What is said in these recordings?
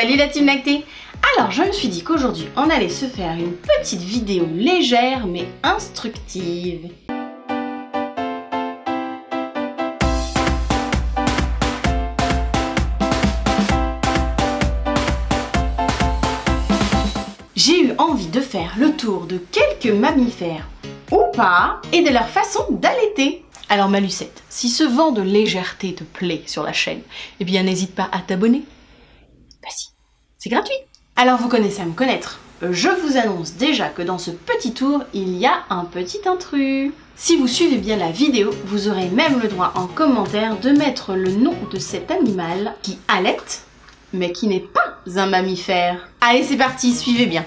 Salut la team lactée! Alors je me suis dit qu'aujourd'hui on allait se faire une petite vidéo légère mais instructive. J'ai eu envie de faire le tour de quelques mammifères, ou pas, et de leur façon d'allaiter. Alors ma Lucette, si ce vent de légèreté te plaît sur la chaîne, eh bien n'hésite pas à t'abonner. Vas-y, c'est gratuit. Alors vous connaissez à me connaître. Je vous annonce déjà que dans ce petit tour, il y a un petit intrus. Si vous suivez bien la vidéo, vous aurez même le droit en commentaire de mettre le nom de cet animal qui allaite, mais qui n'est pas un mammifère. Allez, c'est parti, suivez bien.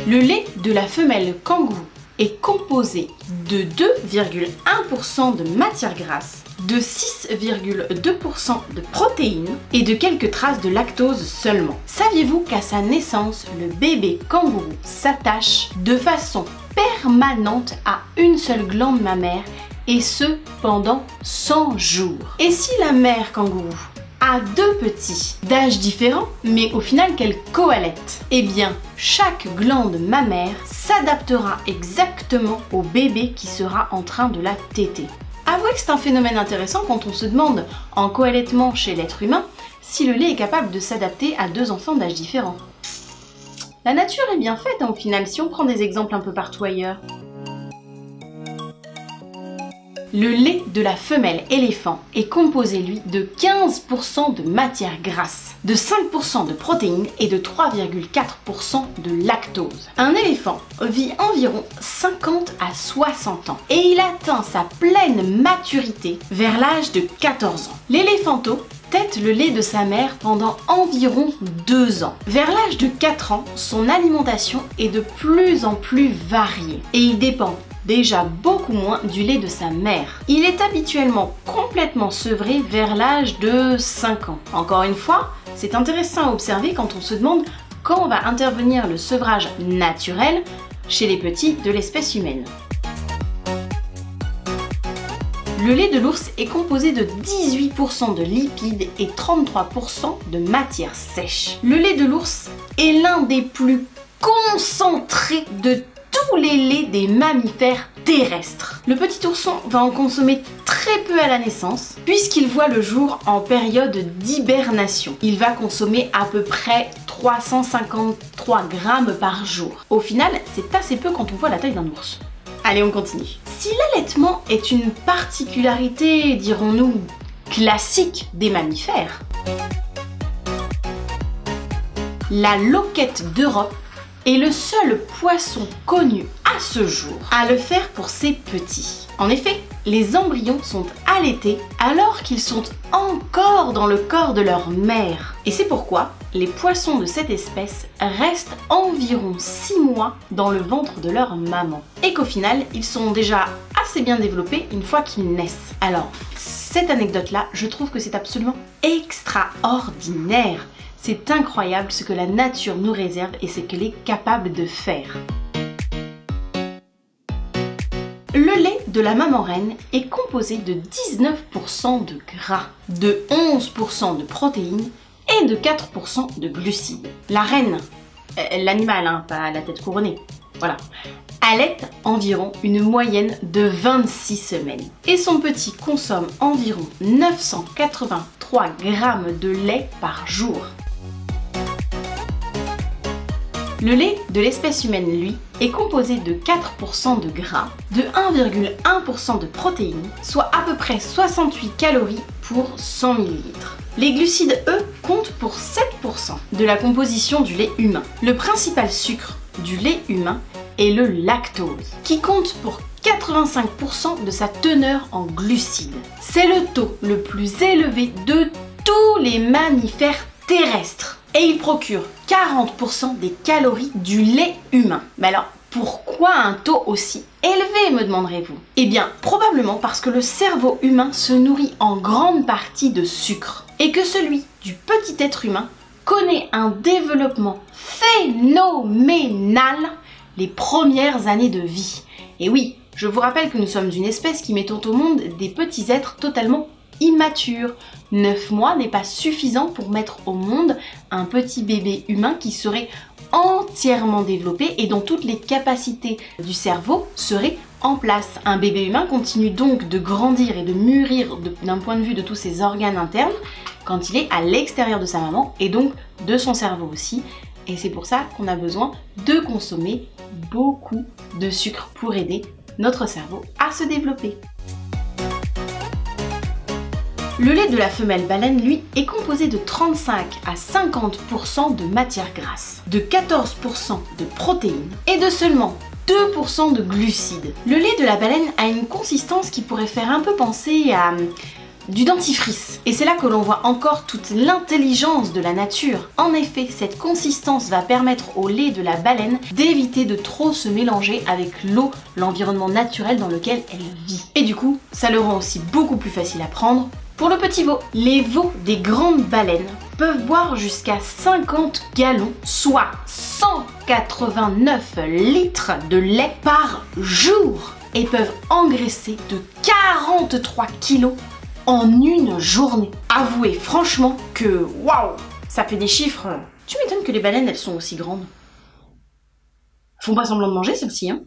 Le lait de la femelle kangourou est composé de 2,1% de matière grasse, de 6,2% de protéines et de quelques traces de lactose seulement. Saviez-vous qu'à sa naissance, le bébé kangourou s'attache de façon permanente à une seule glande mammaire et ce pendant 100 jours? Et si la mère kangourou a deux petits d'âge différents, mais au final qu'elle coallaitent, eh bien chaque glande mammaire s'adaptera exactement au bébé qui sera en train de la téter. Avouez que c'est un phénomène intéressant quand on se demande en coallaitement chez l'être humain si le lait est capable de s'adapter à deux enfants d'âge différents. La nature est bien faite au final si on prend des exemples un peu partout ailleurs. Le lait de la femelle éléphant est composé, lui, de 15% de matière grasse, de 5% de protéines et de 3,4% de lactose. Un éléphant vit environ 50 à 60 ans et il atteint sa pleine maturité vers l'âge de 14 ans. L'éléphanteau tète le lait de sa mère pendant environ 2 ans. Vers l'âge de 4 ans, son alimentation est de plus en plus variée et il dépend déjà beaucoup moins du lait de sa mère. Il est habituellement complètement sevré vers l'âge de 5 ans. Encore une fois, c'est intéressant à observer quand on se demande quand va intervenir le sevrage naturel chez les petits de l'espèce humaine. Le lait de l'ours est composé de 18% de lipides et 33% de matière sèche. Le lait de l'ours est l'un des plus concentrés de tous les laits des mammifères terrestres. Le petit ourson va en consommer très peu à la naissance puisqu'il voit le jour en période d'hibernation. Il va consommer à peu près 353 grammes par jour. Au final, c'est assez peu quand on voit la taille d'un ours. Allez, on continue. Si l'allaitement est une particularité, dirons-nous, classique des mammifères, la loquette d'Europe est le seul poisson connu à ce jour à le faire pour ses petits. En effet, les embryons sont allaités alors qu'ils sont encore dans le corps de leur mère. Et c'est pourquoi les poissons de cette espèce restent environ 6 mois dans le ventre de leur maman. Et qu'au final, ils sont déjà assez bien développés une fois qu'ils naissent. Alors, cette anecdote-là, je trouve que c'est absolument extraordinaire. C'est incroyable ce que la nature nous réserve et ce qu'elle est capable de faire. Le lait de la maman reine est composé de 19% de gras, de 11% de protéines et de 4% de glucides. La reine, l'animal, hein, pas la tête couronnée, voilà, allaite environ une moyenne de 26 semaines. Et son petit consomme environ 983 grammes de lait par jour. Le lait de l'espèce humaine, lui, est composé de 4% de gras, de 1,1% de protéines, soit à peu près 68 calories pour 100 ml. Les glucides, eux, comptent pour 7% de la composition du lait humain. Le principal sucre du lait humain est le lactose, qui compte pour 85% de sa teneur en glucides. C'est le taux le plus élevé de tous les mammifères terrestres. Et il procure 40% des calories du lait humain. Mais alors, pourquoi un taux aussi élevé, me demanderez-vous? Eh bien, probablement parce que le cerveau humain se nourrit en grande partie de sucre et que celui du petit être humain connaît un développement phénoménal les premières années de vie. Et oui, je vous rappelle que nous sommes une espèce qui mettons au monde des petits êtres totalement immatures, 9 mois n'est pas suffisant pour mettre au monde un petit bébé humain qui serait entièrement développé et dont toutes les capacités du cerveau seraient en place. Un bébé humain continue donc de grandir et de mûrir d'un point de vue de tous ses organes internes quand il est à l'extérieur de sa maman et donc de son cerveau aussi. Et c'est pour ça qu'on a besoin de consommer beaucoup de sucre pour aider notre cerveau à se développer. Le lait de la femelle baleine, lui, est composé de 35 à 50% de matière grasse, de 14% de protéines et de seulement 2% de glucides. Le lait de la baleine a une consistance qui pourrait faire un peu penser à du dentifrice. Et c'est là que l'on voit encore toute l'intelligence de la nature. En effet, cette consistance va permettre au lait de la baleine d'éviter de trop se mélanger avec l'eau, l'environnement naturel dans lequel elle vit. Et du coup, ça le rend aussi beaucoup plus facile à prendre pour le petit veau. Les veaux des grandes baleines peuvent boire jusqu'à 50 gallons, soit 189 litres de lait par jour et peuvent engraisser de 43 kilos en une journée. Avouez franchement que waouh, ça fait des chiffres. Tu m'étonnes que les baleines elles sont aussi grandes. Font pas semblant de manger celles-ci, hein.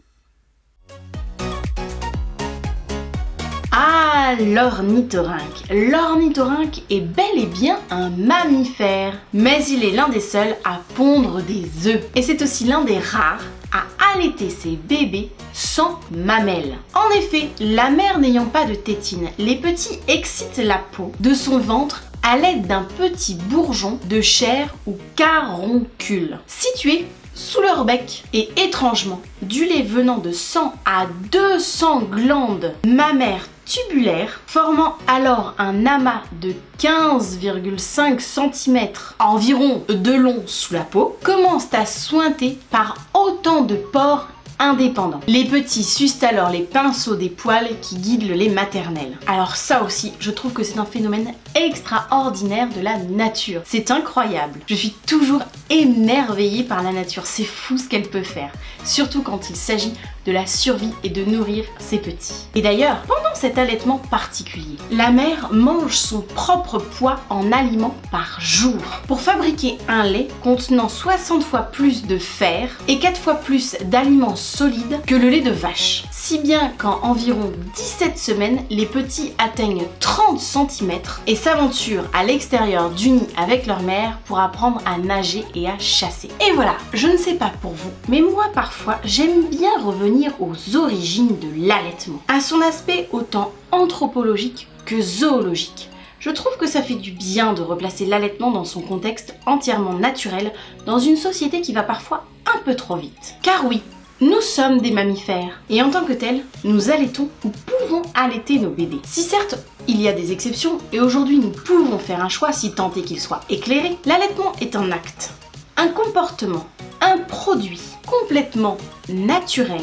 Ah, l'ornithorynque. L'ornithorynque est bel et bien un mammifère, mais il est l'un des seuls à pondre des œufs. Et c'est aussi l'un des rares à allaiter ses bébés sans mamelles. En effet, la mère n'ayant pas de tétine, les petits excitent la peau de son ventre à l'aide d'un petit bourgeon de chair ou caroncule situé sous leur bec. Et étrangement, du lait venant de 100 à 200 glandes mammaires tubulaires, formant alors un amas de 15,5 cm environ de long sous la peau, commencent à suinter par autant de pores indépendants. Les petits sucent alors les pinceaux des poils qui guident le lait maternel. Alors ça aussi, je trouve que c'est un phénomène extraordinaire de la nature. C'est incroyable. Je suis toujours émerveillée par la nature. C'est fou ce qu'elle peut faire. Surtout quand il s'agit de la survie et de nourrir ses petits. Et d'ailleurs, pendant cet allaitement particulier, la mère mange son propre poids en aliments par jour pour fabriquer un lait contenant 60 fois plus de fer et 4 fois plus d'aliments solides que le lait de vache. Si bien qu'en environ 17 semaines, les petits atteignent 30 cm et s'aventurent à l'extérieur du nid avec leur mère pour apprendre à nager et à chasser. Et voilà, je ne sais pas pour vous, mais moi parfois j'aime bien revenir aux origines de l'allaitement, à son aspect autant anthropologique que zoologique. Je trouve que ça fait du bien de replacer l'allaitement dans son contexte entièrement naturel dans une société qui va parfois un peu trop vite. Car oui, nous sommes des mammifères et en tant que tels, nous allaitons ou pouvons allaiter nos bébés. Si certes, il y a des exceptions et aujourd'hui nous pouvons faire un choix si tant est qu'il soit éclairé, l'allaitement est un acte, un comportement, un produit complètement naturel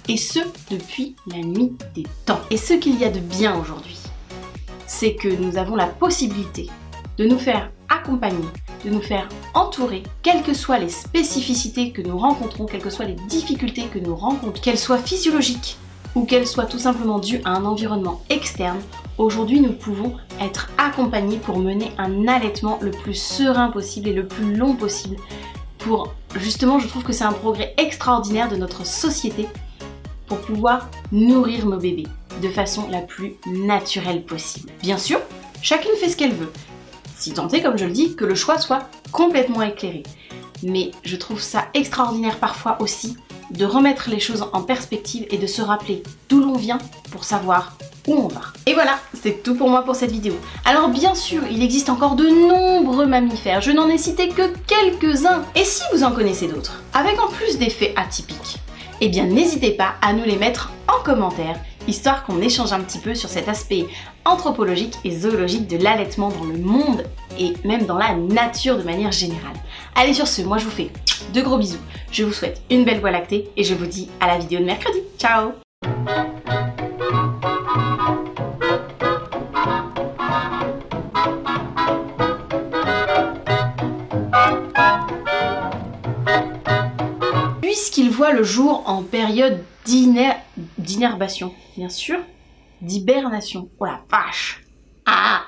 et ce depuis la nuit des temps. Et ce qu'il y a de bien aujourd'hui, c'est que nous avons la possibilité de nous faire accompagner, de nous faire entourer, quelles que soient les spécificités que nous rencontrons, quelles que soient les difficultés que nous rencontrons, qu'elles soient physiologiques ou qu'elles soient tout simplement dues à un environnement externe. Aujourd'hui, nous pouvons être accompagnés pour mener un allaitement le plus serein possible et le plus long possible. Pour justement, je trouve que c'est un progrès extraordinaire de notre société pour pouvoir nourrir nos bébés de façon la plus naturelle possible. Bien sûr, chacune fait ce qu'elle veut, si tant est, comme je le dis, que le choix soit complètement éclairé. Mais je trouve ça extraordinaire parfois aussi de remettre les choses en perspective et de se rappeler d'où l'on vient pour savoir où on va. Et voilà, c'est tout pour moi pour cette vidéo. Alors bien sûr, il existe encore de nombreux mammifères, je n'en ai cité que quelques-uns. Et si vous en connaissez d'autres, avec en plus des faits atypiques, eh bien n'hésitez pas à nous les mettre en commentaire, histoire qu'on échange un petit peu sur cet aspect anthropologique et zoologique de l'allaitement dans le monde et même dans la nature de manière générale. Allez, sur ce, moi je vous fais de gros bisous, je vous souhaite une belle voie lactée et je vous dis à la vidéo de mercredi. Ciao! Puisqu'il voit le jour en période d'inherbation, bien sûr, d'hibernation. Oh la vache! Ah!